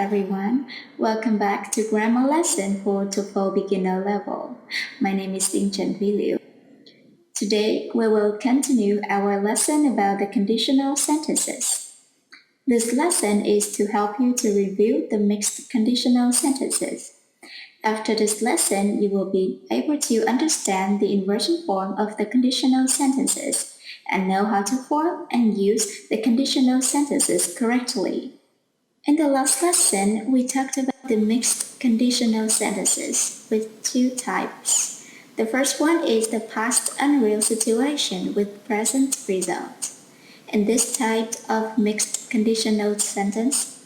everyone. Welcome back to Grammar Lesson for Toefl Beginner Level. My name is Dinh and Lieu. Today, we will continue our lesson about the conditional sentences. This lesson is to help you to review the mixed conditional sentences. After this lesson, you will be able to understand the inversion form of the conditional sentences and know how to form and use the conditional sentences correctly. In the last lesson, we talked about the mixed conditional sentences with two types. The first one is the past unreal situation with present result. In this type of mixed conditional sentence,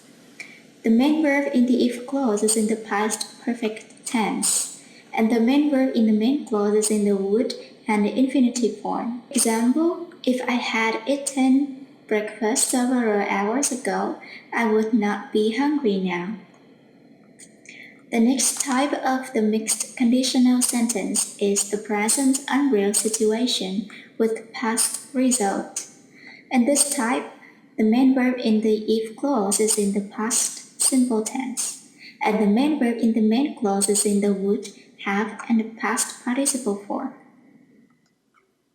the main verb in the if clause is in the past perfect tense, and the main verb in the main clause is in the would and the infinitive form. Example, if I had eaten breakfast several hours ago, I would not be hungry now. The next type of the mixed conditional sentence is the present unreal situation with past result. In this type, the main verb in the if clause is in the past simple tense, and the main verb in the main clause is in the would, have, and the past participle form.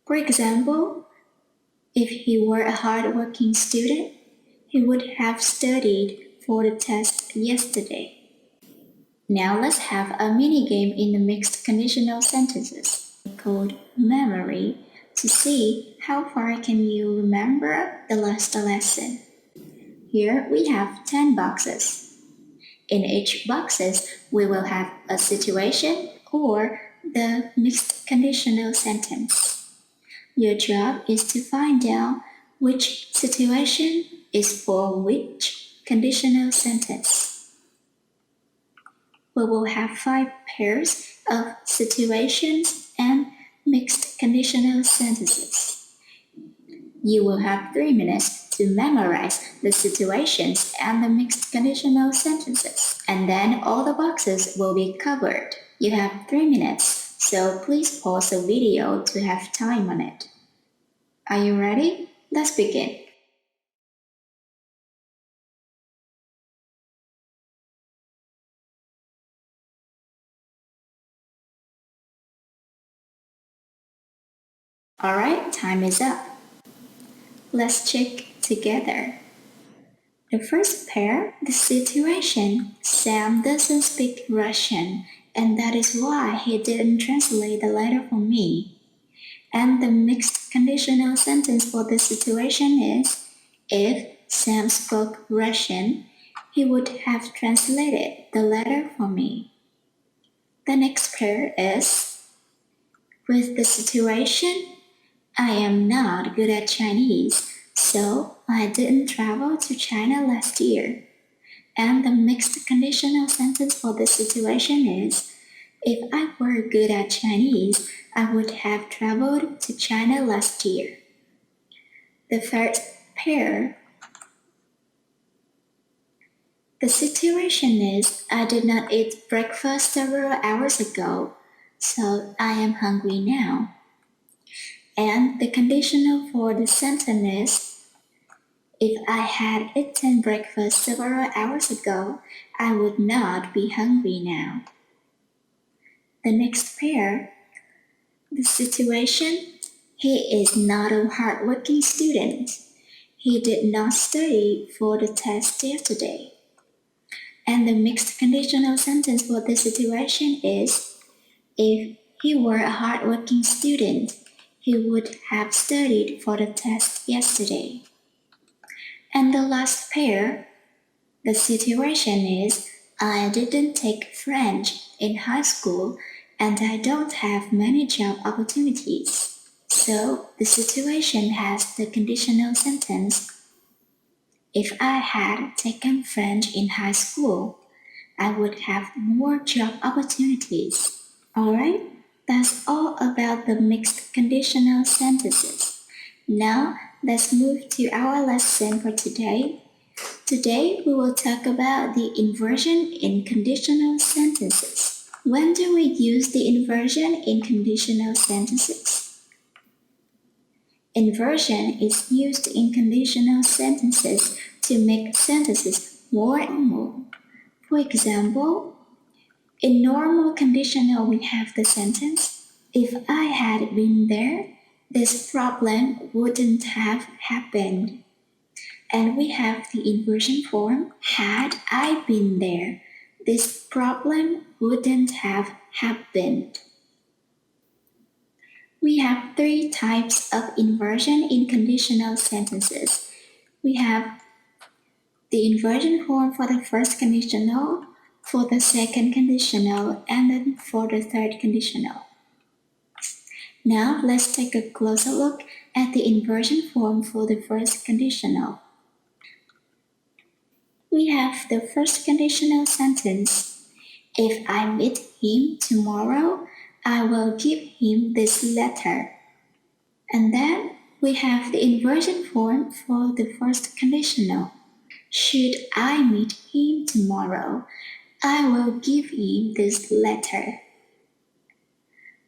For example, if he were a hard-working student, he would have studied for the test yesterday. Now let's have a mini-game in the mixed conditional sentences called memory to see how far can you remember the last lesson. Here we have 10 boxes. In each boxes, we will have a situation or the mixed conditional sentence. Your job is to find out which situation is for which conditional sentence. We will have 5 pairs of situations and mixed conditional sentences. You will have 3 minutes to memorize the situations and the mixed conditional sentences, and then all the boxes will be covered. You have 3 minutes. So please pause the video to have time on it. Are you ready? Let's begin. Alright, time is up. Let's check together. The first pair, the situation. Sam doesn't speak Russian, and that is why he didn't translate the letter for me. And the mixed conditional sentence for this situation is, if Sam spoke Russian, he would have translated the letter for me. The next pair is, with the situation, I am not good at Chinese, so I didn't travel to China last year. And the mixed conditional sentence for this situation is, if I were good at Chinese, I would have traveled to China last year. The third pair. The situation is, I did not eat breakfast several hours ago, so I am hungry now. And the conditional for the sentence is, if I had eaten breakfast several hours ago, I would not be hungry now. The next pair. The situation, he is not a hard-working student. He did not study for the test yesterday. And the mixed conditional sentence for this situation is, if he were a hard-working student, he would have studied for the test yesterday. And the last pair, the situation is, I didn't take French in high school and I don't have many job opportunities. So the situation has the conditional sentence, if I had taken French in high school, I would have more job opportunities. Alright, that's all about the mixed conditional sentences. Now let's move to our lesson for today. Today we will talk about the inversion in conditional sentences. When do we use the inversion in conditional sentences? Inversion is used in conditional sentences to make sentences more normal. For example, in normal conditional we have the sentence, if I had been there, this problem wouldn't have happened. And we have the inversion form, had I been there, this problem wouldn't have happened. We have three types of inversion in conditional sentences. We have the inversion form for the first conditional, for the second conditional, and then for the third conditional. Now let's take a closer look at the inversion form for the first conditional. We have the first conditional sentence. If I meet him tomorrow, I will give him this letter. And then we have the inversion form for the first conditional. Should I meet him tomorrow, I will give him this letter.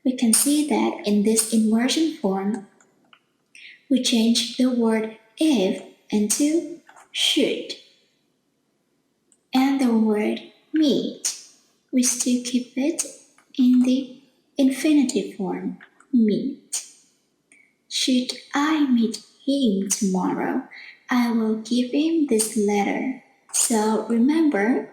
We can see that in this inversion form, we change the word if into should. And the word meet, we still keep it in the infinitive form, meet. Should I meet him tomorrow, I will give him this letter. So remember,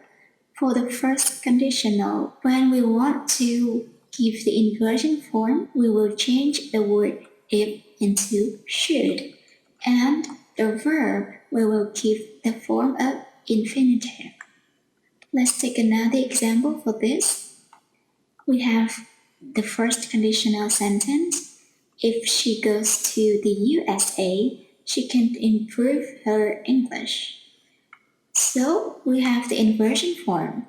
for the first conditional, when we want to give the inversion form, we will change the word if into should. And the verb, we will keep the form of infinitive. Let's take another example for this. We have the first conditional sentence. If she goes to the USA, she can improve her English. So we have the inversion form.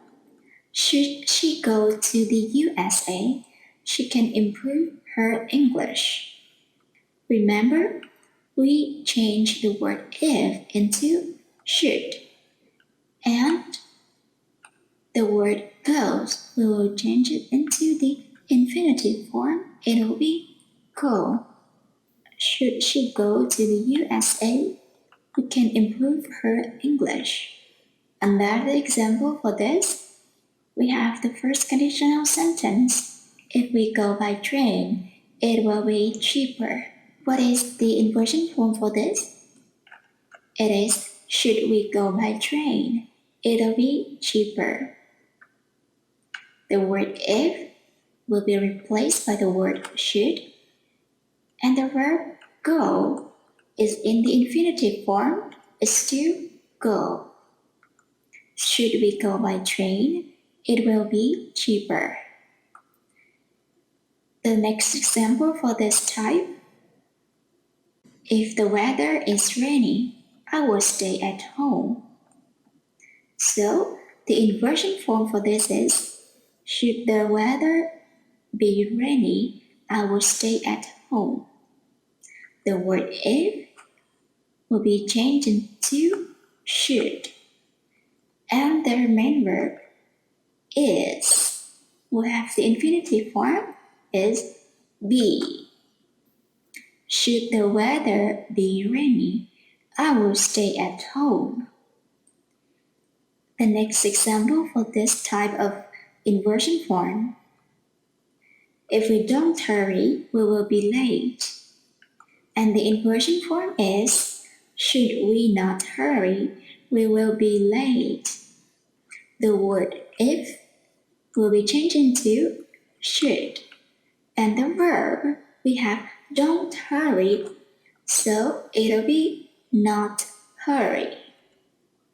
Should she go to the USA, she can improve her English. Remember, we change the word if into should. And the word goes, we will change it into the infinitive form. It will be go. Should she go to the USA, we can improve her English. Another example for this, we have the first conditional sentence. If we go by train, it will be cheaper. What is the inversion form for this? It is, should we go by train, it'll be cheaper. The word if will be replaced by the word should, and the verb go is in the infinitive form, is still go. Should we go by train, it will be cheaper. The next example for this type, if the weather is rainy, I will stay at home. So the inversion form for this is, should the weather be rainy, I will stay at home. The word if will be changed into should. And the main verb is, will have the infinitive form, is be. Should the weather be rainy, I will stay at home. The next example for this type of inversion form, if we don't hurry, we will be late. And the inversion form is, should we not hurry, we will be late. The word if will be changed into should. And the verb, we have don't hurry, so it'll be not hurry.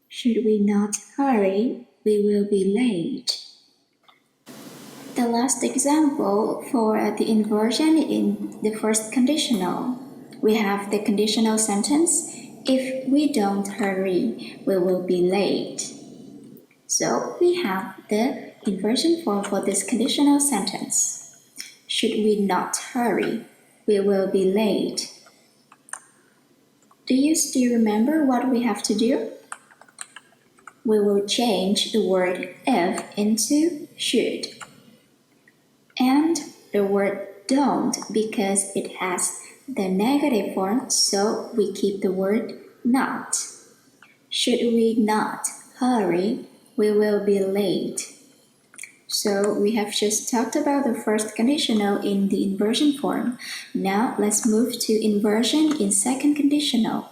Should we not hurry, we will be late. The last example for the inversion in the first conditional, we have the conditional sentence, if we don't hurry, we will be late. So we have the inversion form for this conditional sentence. Should we not hurry, we will be late. Do you still remember what we have to do? We will change the word if into should. And the word don't, because it has the negative form, so we keep the word not. Should we not hurry, we will be late. So we have just talked about the first conditional in the inversion form. Now let's move to inversion in second conditional.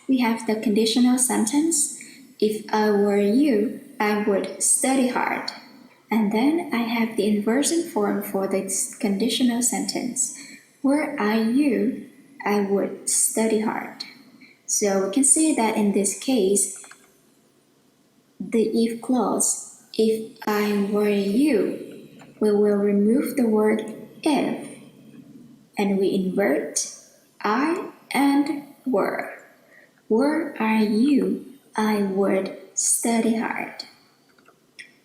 We have the conditional sentence, if I were you, I would study hard. And then I have the inversion form for this conditional sentence. Were I you, I would study hard. So we can see that in this case, the if clause, if I were you, we will remove the word if, and we invert I and were. Were I you, I would study hard.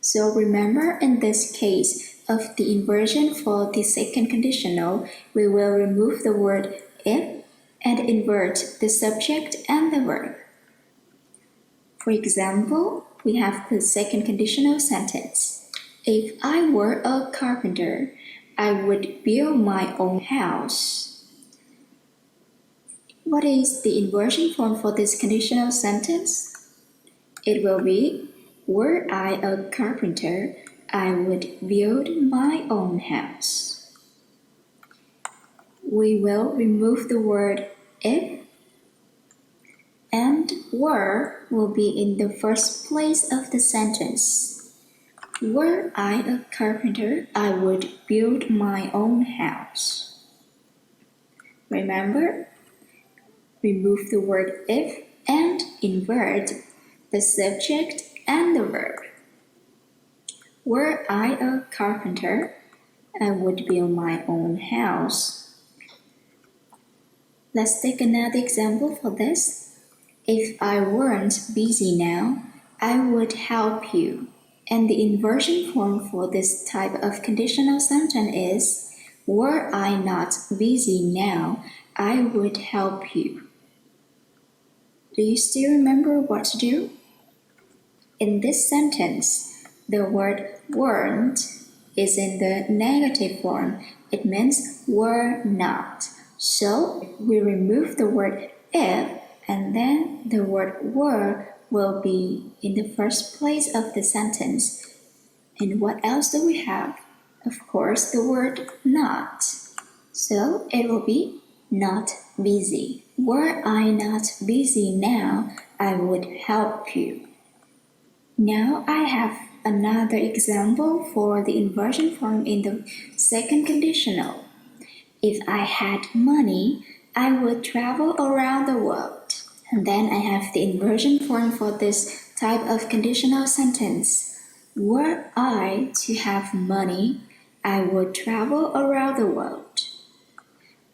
So remember, in this case of the inversion for the second conditional, we will remove the word if and invert the subject and the verb. For example, we have the second conditional sentence. If I were a carpenter, I would build my own house. What is the inversion form for this conditional sentence? It will be, were I a carpenter, I would build my own house. We will remove the word if, and were will be in the first place of the sentence. Were I a carpenter, I would build my own house. Remember, remove the word if and invert the subject and the verb. Were I a carpenter, I would build my own house. Let's take another example for this. If I weren't busy now, I would help you. And the inversion form for this type of conditional sentence is, were I not busy now, I would help you. Do you still remember what to do? In this sentence, the word weren't is in the negative form. It means were not. So we remove the word if, and then the word were will be in the first place of the sentence. And what else do we have? Of course, the word not. So it will be not busy. Were I not busy now, I would help you. Now I have another example for the inversion form in the second conditional. If I had money, I would travel around the world. And then I have the inversion form for this type of conditional sentence. Were I to have money, I would travel around the world.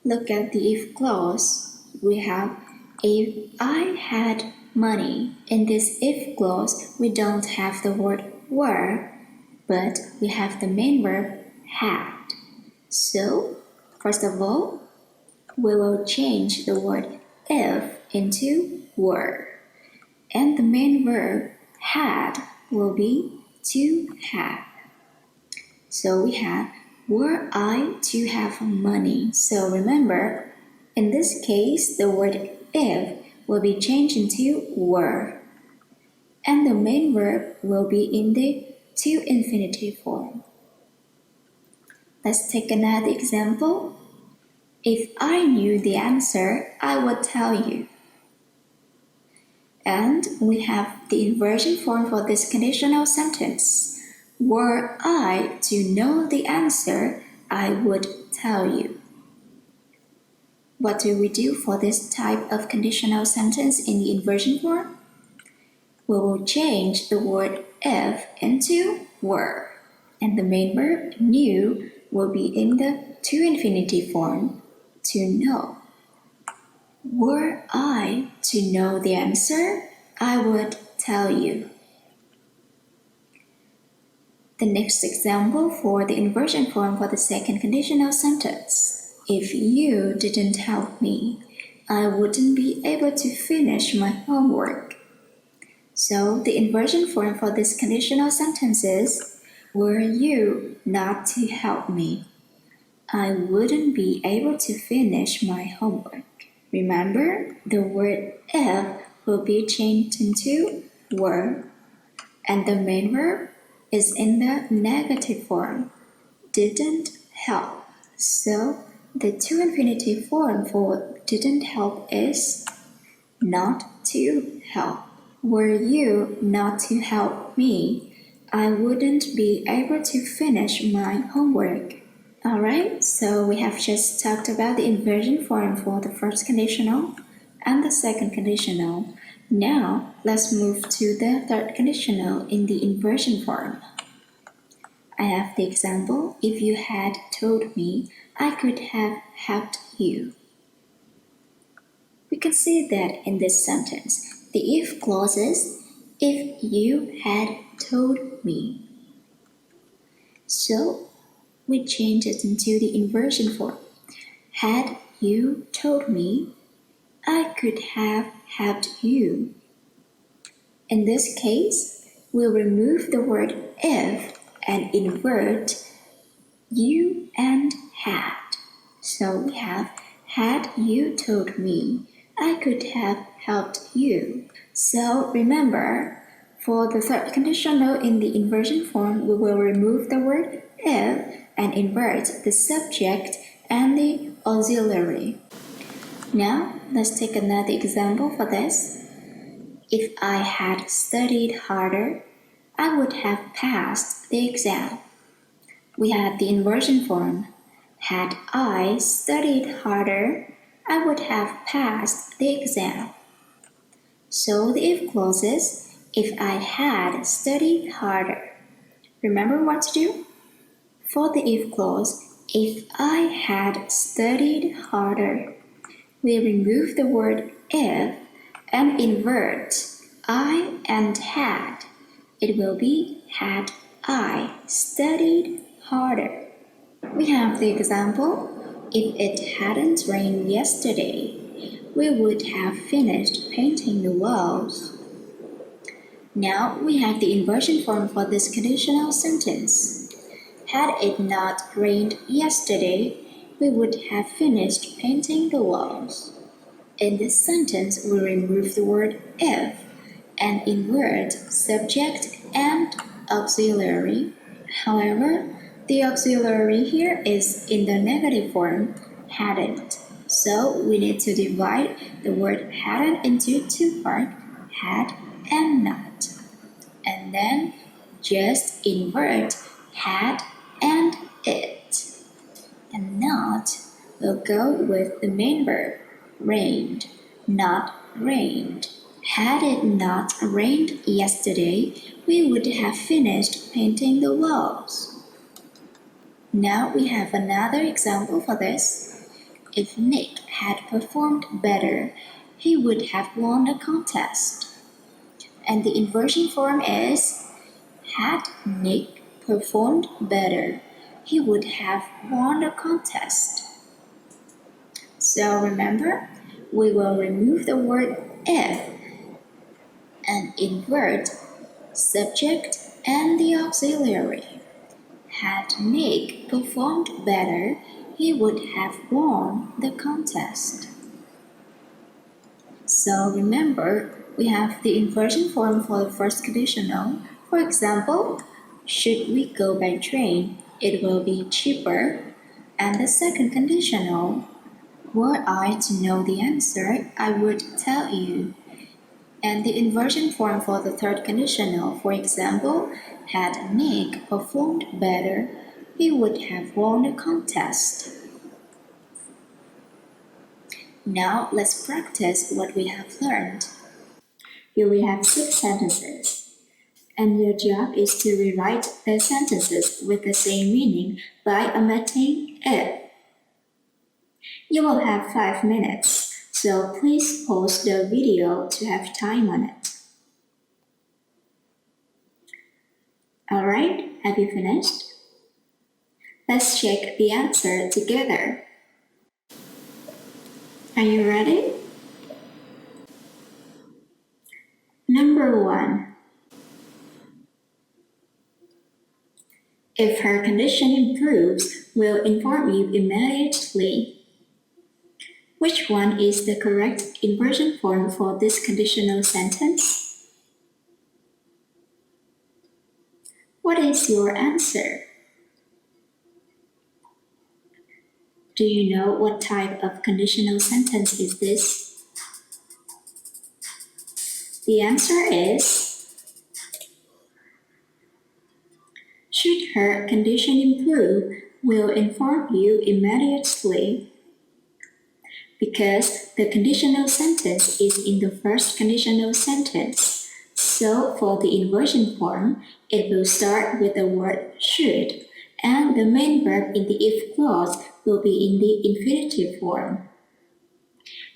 Look at the if clause. We have, if I had money. In this if clause, we don't have the word were, but we have the main verb had. So, first of all, we will change the word if into were, and the main verb had will be to have. So we have, were I to have money. So remember, in this case, the word if will be changed into were, and the main verb will be in the to infinitive form. Let's take another example. If I knew the answer, I would tell you. And we have the inversion form for this conditional sentence. Were I to know the answer, I would tell you. What do we do for this type of conditional sentence in the inversion form? We will change the word if into were, and the main verb knew will be in the to infinitive form, to know. Were I to know the answer, I would tell you. The next example for the inversion form for the second conditional sentence. If you didn't help me, I wouldn't be able to finish my homework. So the inversion form for this conditional sentence is, were you not to help me, I wouldn't be able to finish my homework. Remember, the word if will be changed into were, and the main verb is in the negative form, didn't help. So the to infinitive form for didn't help is not to help. Were you not to help me, I wouldn't be able to finish my homework. Alright, so we have just talked about the inversion form for the first conditional and the second conditional. Now, let's move to the third conditional in the inversion form. I have the example, if you had told me, I could have helped you. We can see that in this sentence, the if clauses, if you had told me. So, we change it into the inversion form. Had you told me, I could have helped you. In this case, we'll remove the word if and invert you and had. So we have, had you told me, I could have helped you. So remember, for the third conditional in the inversion form, we will remove the word if and invert the subject and the auxiliary. Now, let's take another example for this. If I had studied harder, I would have passed the exam. We have the inversion form. Had I studied harder, I would have passed the exam. So the if clauses, if I had studied harder. Remember what to do? For the if clause, if I had studied harder, we remove the word if and invert I and had. It will be had I studied harder. We have the example, if it hadn't rained yesterday, we would have finished painting the walls. Now we have the inversion form for this conditional sentence. Had it not rained yesterday, we would have finished painting the walls. In this sentence, we remove the word if and invert subject and auxiliary. However, the auxiliary here is in the negative form, hadn't. So we need to divide the word hadn't into two parts, had and not. And then just invert had and it. And not will go with the main verb, rained, not rained. Had it not rained yesterday, we would have finished painting the walls. Now we have another example for this. If Nick had performed better, he would have won the contest. And the inversion form is, had Nick performed better, he would have won the contest. So remember, we will remove the word if and invert subject and the auxiliary. Had Nick performed better, he would have won the contest. So remember, we have the inversion form for the first conditional. For example, should we go by train, it will be cheaper. And the second conditional, were I to know the answer, I would tell you. And the inversion form for the third conditional, for example, had Nick performed better, he would have won the contest. Now let's practice what we have learned. Here we have 6 sentences, and your job is to rewrite the sentences with the same meaning by omitting it. You will have 5 minutes, so please pause the video to have time on it. Alright, have you finished? Let's check the answer together. Are you ready? Number 1. If her condition improves, we'll inform you immediately. Which one is the correct inversion form for this conditional sentence? is your answer? Do you know what type of conditional sentence is this? The answer is, should her condition improve, we'll inform you immediately. Because the conditional sentence is in the first conditional sentence, so for the inversion form, it will start with the word should, and the main verb in the if clause will be in the infinitive form.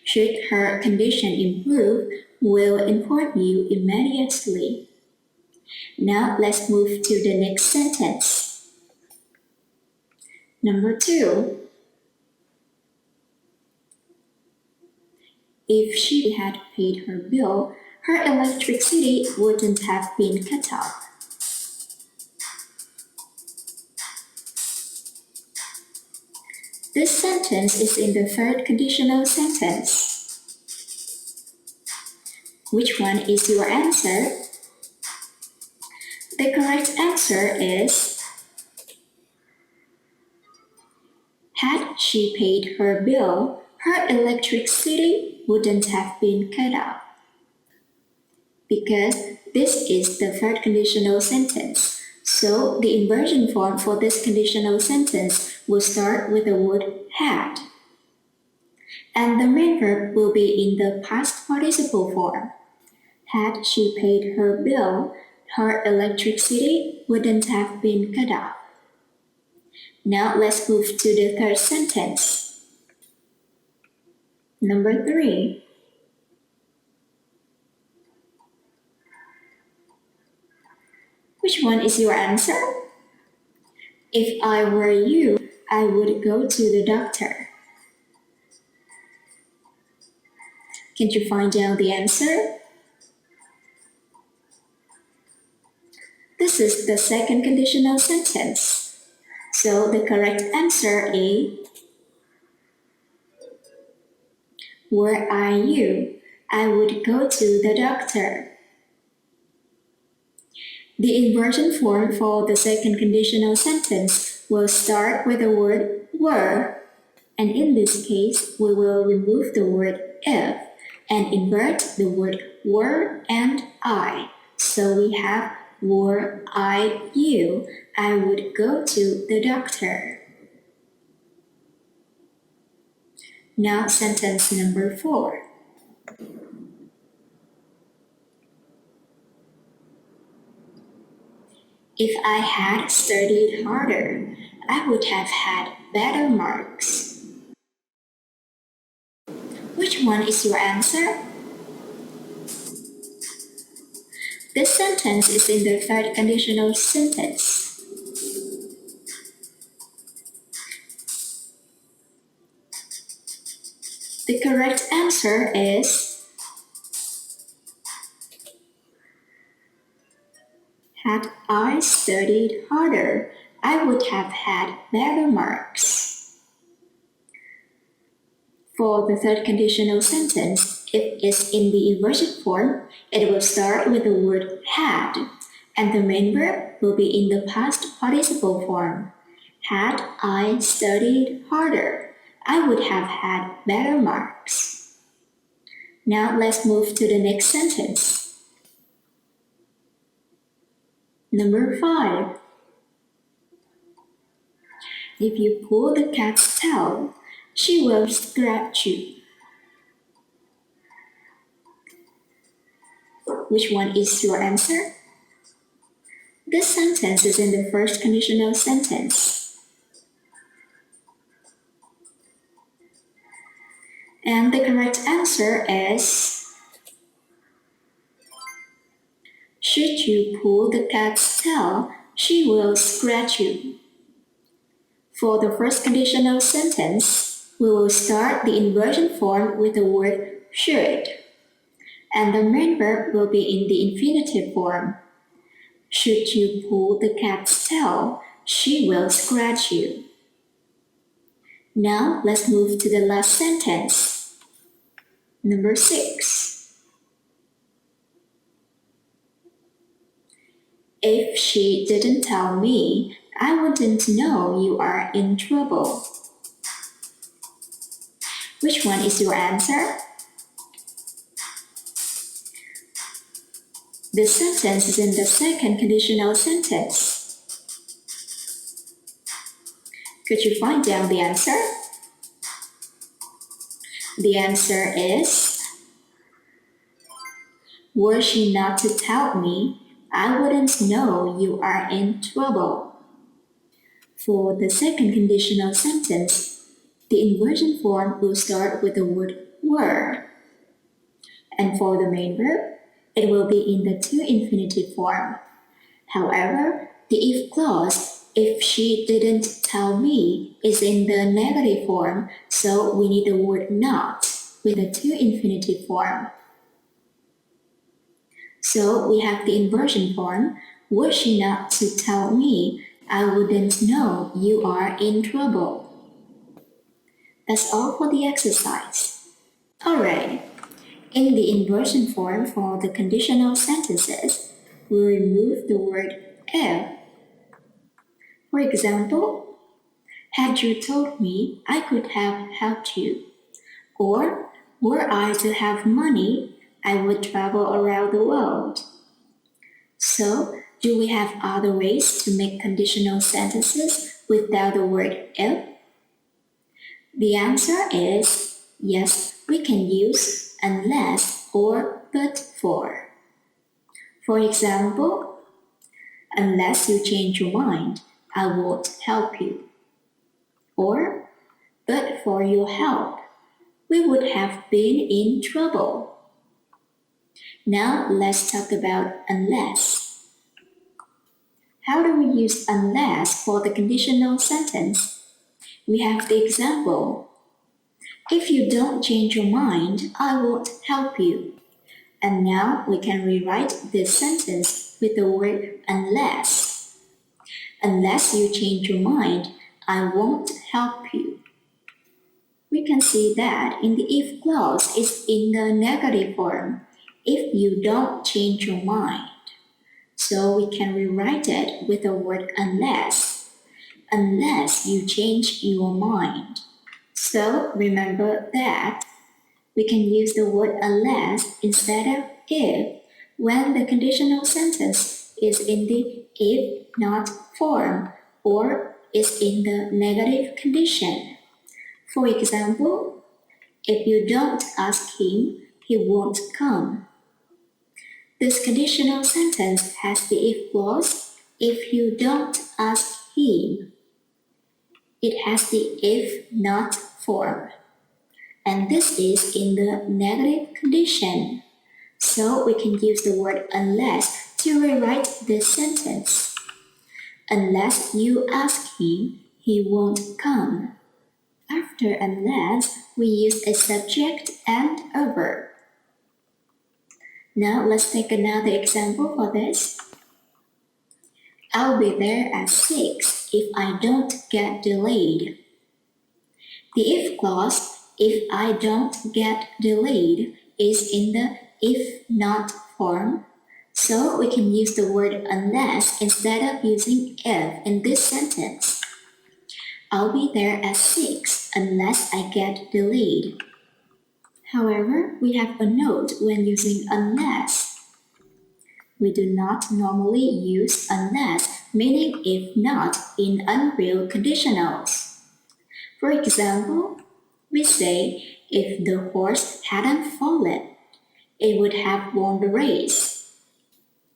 Should her condition improve, we'll inform you immediately. Now let's move to the next sentence. Number 2. If she had paid her bill, her electricity wouldn't have been cut off. This sentence is in the third conditional sentence. Which one is your answer? The correct answer is, had she paid her bill, her electricity wouldn't have been cut off. Because this is the third conditional sentence, so the inversion form for this conditional sentence will start with the word had. And the main verb will be in the past participle form. Had she paid her bill, her electricity wouldn't have been cut off. Now let's move to the third sentence. Number 3. Which one is your answer? If I were you, I would go to the doctor. Can you find out the answer? This is the second conditional sentence. So the correct answer is, were I you, I would go to the doctor. The inversion form for the second conditional sentence will start with the word were, and in this case, we will remove the word if and invert the word were and I. So we have, were I you, I would go to the doctor. Now sentence number 4. If I had studied harder, I would have had better marks. Which one is your answer? This sentence is in the third conditional sentence. The correct answer is, had I studied harder, I would have had better marks. For the third conditional sentence, if it's in the inversion form, it will start with the word had, and the main verb will be in the past participle form. Had I studied harder, I would have had better marks. Now let's move to the next sentence. Number 5. If you pull the cat's tail, she will scratch you. Which one is your answer? This sentence is in the first conditional sentence. And the correct answer is, should you pull the cat's tail, she will scratch you. For the first conditional sentence, we will start the inversion form with the word should, and the main verb will be in the infinitive form. Should you pull the cat's tail, she will scratch you. Now let's move to the last sentence. Number 6. If she didn't tell me, I wouldn't know you are in trouble. Which one is your answer? The sentence is in the second conditional sentence. Could you find down the answer? The answer is, were she not to tell me, I wouldn't know you are in trouble. For the second conditional sentence, the inversion form will start with the word were. And for the main verb, it will be in the to infinitive form. However, the if clause, if she didn't tell me, is in the negative form, so we need the word not with the to infinitive form. So we have the inversion form, were she not to tell me, I wouldn't know you are in trouble. That's all for the exercise. Alright, in the inversion form for the conditional sentences, we remove the word if. For example, had you told me, I could have helped you. Or, were I to have money, I would travel around the world. So, do we have other ways to make conditional sentences without the word if? The answer is yes, we can use unless or but for. For example, unless you change your mind, I won't help you. Or, but for your help, we would have been in trouble. Now let's talk about unless. How do we use unless for the conditional sentence? We have the example. If you don't change your mind, I won't help you. And now we can rewrite this sentence with the word unless. Unless you change your mind, I won't help you. We can see that in the if clause is in the negative form, if you don't change your mind. So we can rewrite it with the word unless. Unless you change your mind. So remember that we can use the word unless instead of if when the conditional sentence is in the if not form or is in the negative condition. For example, if you don't ask him, he won't come. This conditional sentence has the if clause, if you don't ask him. It has the if not form. And this is in the negative condition. So we can use the word unless to rewrite this sentence. Unless you ask him, he won't come. After unless, we use a subject and a verb. Now let's take another example for this. I'll be there at 6 if I don't get delayed. The if clause, if I don't get delayed, is in the if not form, so we can use the word unless instead of using if in this sentence. I'll be there at 6 unless I get delayed. However, we have a note when using unless. We do not normally use unless, meaning if not, in unreal conditionals. For example, we say, if the horse hadn't fallen, it would have won the race.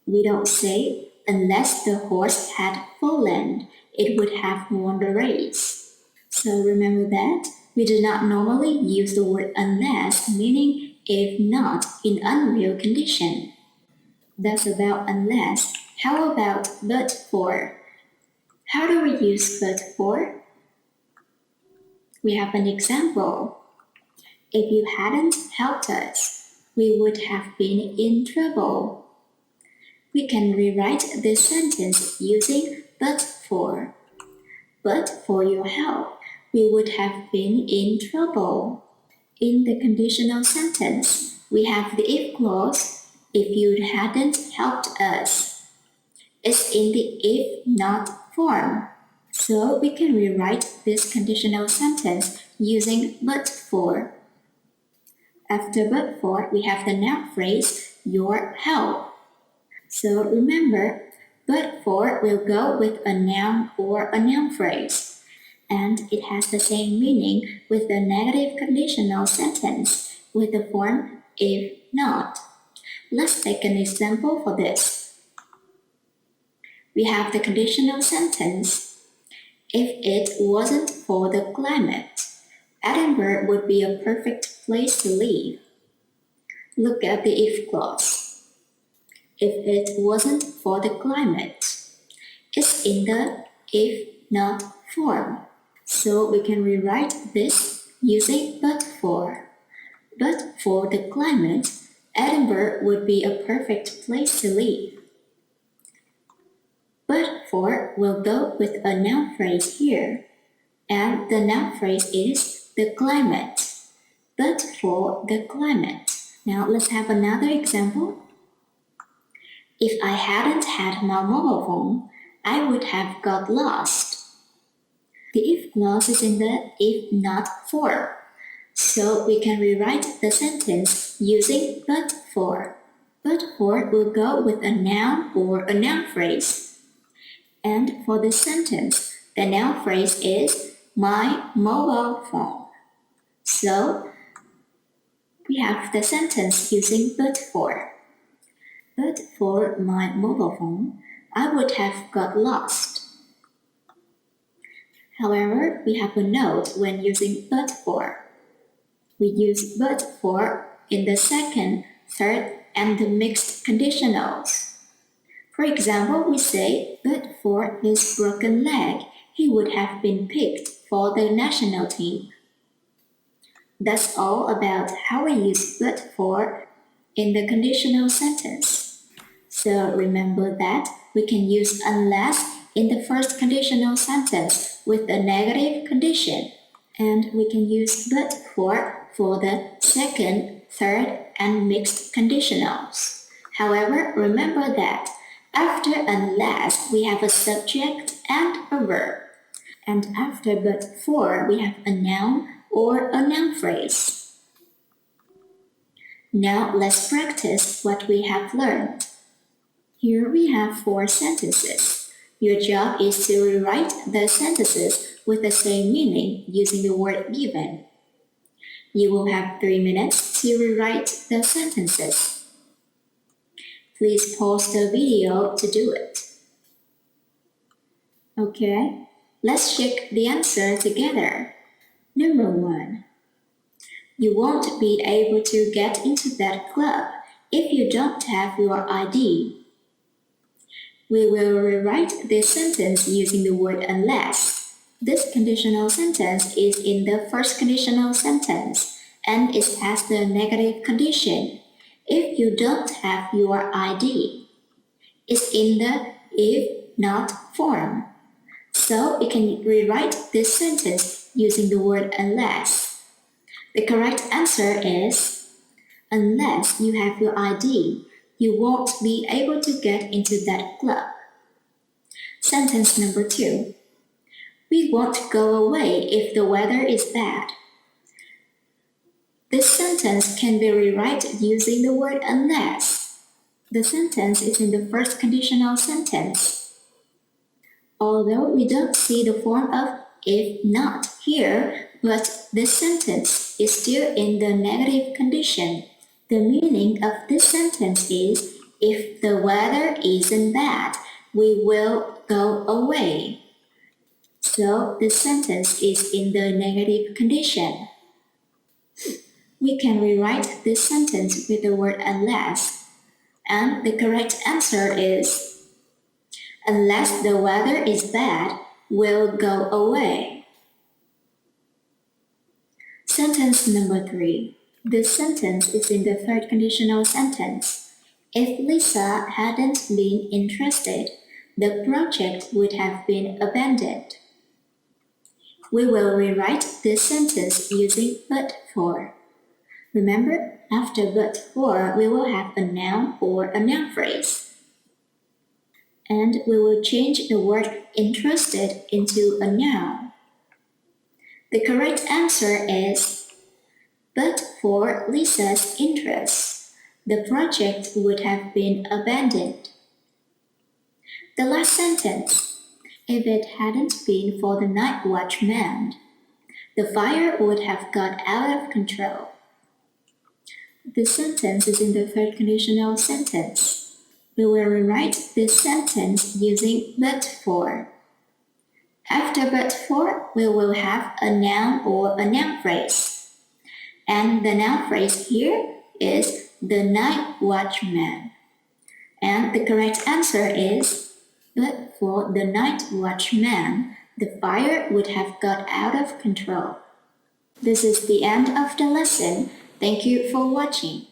We don't say, unless the horse had fallen, it would have won the race. So remember that we do not normally use the word unless, meaning if not, in unreal condition. That's about unless. How about but for? How do we use but for? We have an example. If you hadn't helped us, we would have been in trouble. We can rewrite this sentence using but for. But for your help, we would have been in trouble. In the conditional sentence, we have the if clause, if you hadn't helped us. is in the if-not form. So we can rewrite this conditional sentence using but for. After but for, we have the noun phrase, your help. So remember, but for will go with a noun or a noun phrase, and it has the same meaning with the negative conditional sentence with the form if not. Let's take an example for this. We have the conditional sentence, if it wasn't for the climate, Edinburgh would be a perfect place to live. Look at the if clause. If it wasn't for the climate, it's in the if-not form. So we can rewrite this using but for. But for the climate, Edinburgh would be a perfect place to live. But for will go with a noun phrase here, and the noun phrase is the climate. But for the climate. Now let's have another example. If I hadn't had my mobile phone, I would have got lost. The if clause is in the if-not form, so we can rewrite the sentence using but for. But for will go with a noun or a noun phrase. And for this sentence, the noun phrase is my mobile phone. So we have the sentence using but for. But for my mobile phone, I would have got lost. However, we have a note when using but for. We use but for in the second, third, and the mixed conditionals. For example, we say, but for his broken leg, he would have been picked for the national team. That's all about how we use but for in the conditional sentence. So remember that we can use unless in the first conditional sentence with a negative condition, and we can use but for the second, third, and mixed conditionals. However, remember that after unless we have a subject and a verb, and after but for we have a noun or a noun phrase. Now let's practice what we have learned. Here we have 4 sentences. Your job is to rewrite the sentences with the same meaning using the word given. You will have 3 minutes to rewrite the sentences. Please pause the video to do it. Okay, let's check the answer together. Number 1. You won't be able to get into that club if you don't have your ID. We will rewrite this sentence using the word unless. This conditional sentence is in the first conditional sentence, and it has the negative condition. If you don't have your ID. It's in the if-not form. So we can rewrite this sentence using the word unless. The correct answer is, unless you have your ID, you won't be able to get into that club. Sentence number 2. We won't go away if the weather is bad. This sentence can be rewritten using the word unless. The sentence is in the first conditional sentence. Although we don't see the form of if not here, but this sentence is still in the negative condition. The meaning of this sentence is, if the weather isn't bad, we will go away. So this sentence is in the negative condition. We can rewrite this sentence with the word unless, and the correct answer is, unless the weather is bad, we'll go away. Sentence number 3. This sentence is in the third conditional sentence. If Lisa hadn't been interested, the project would have been abandoned. We will rewrite this sentence using but for. Remember, after but for, we will have a noun or a noun phrase. and we will change the word interested into a noun. The correct answer is, but for Lisa's interest, the project would have been abandoned. The last sentence, if it hadn't been for the night watchman, the fire would have got out of control. The sentence is in the third conditional sentence. We will rewrite this sentence using but for. After but for, we will have a noun or a noun phrase. And the noun phrase here is the night watchman. And the correct answer is, but for the night watchman, the fire would have got out of control. This is the end of the lesson. Thank you for watching.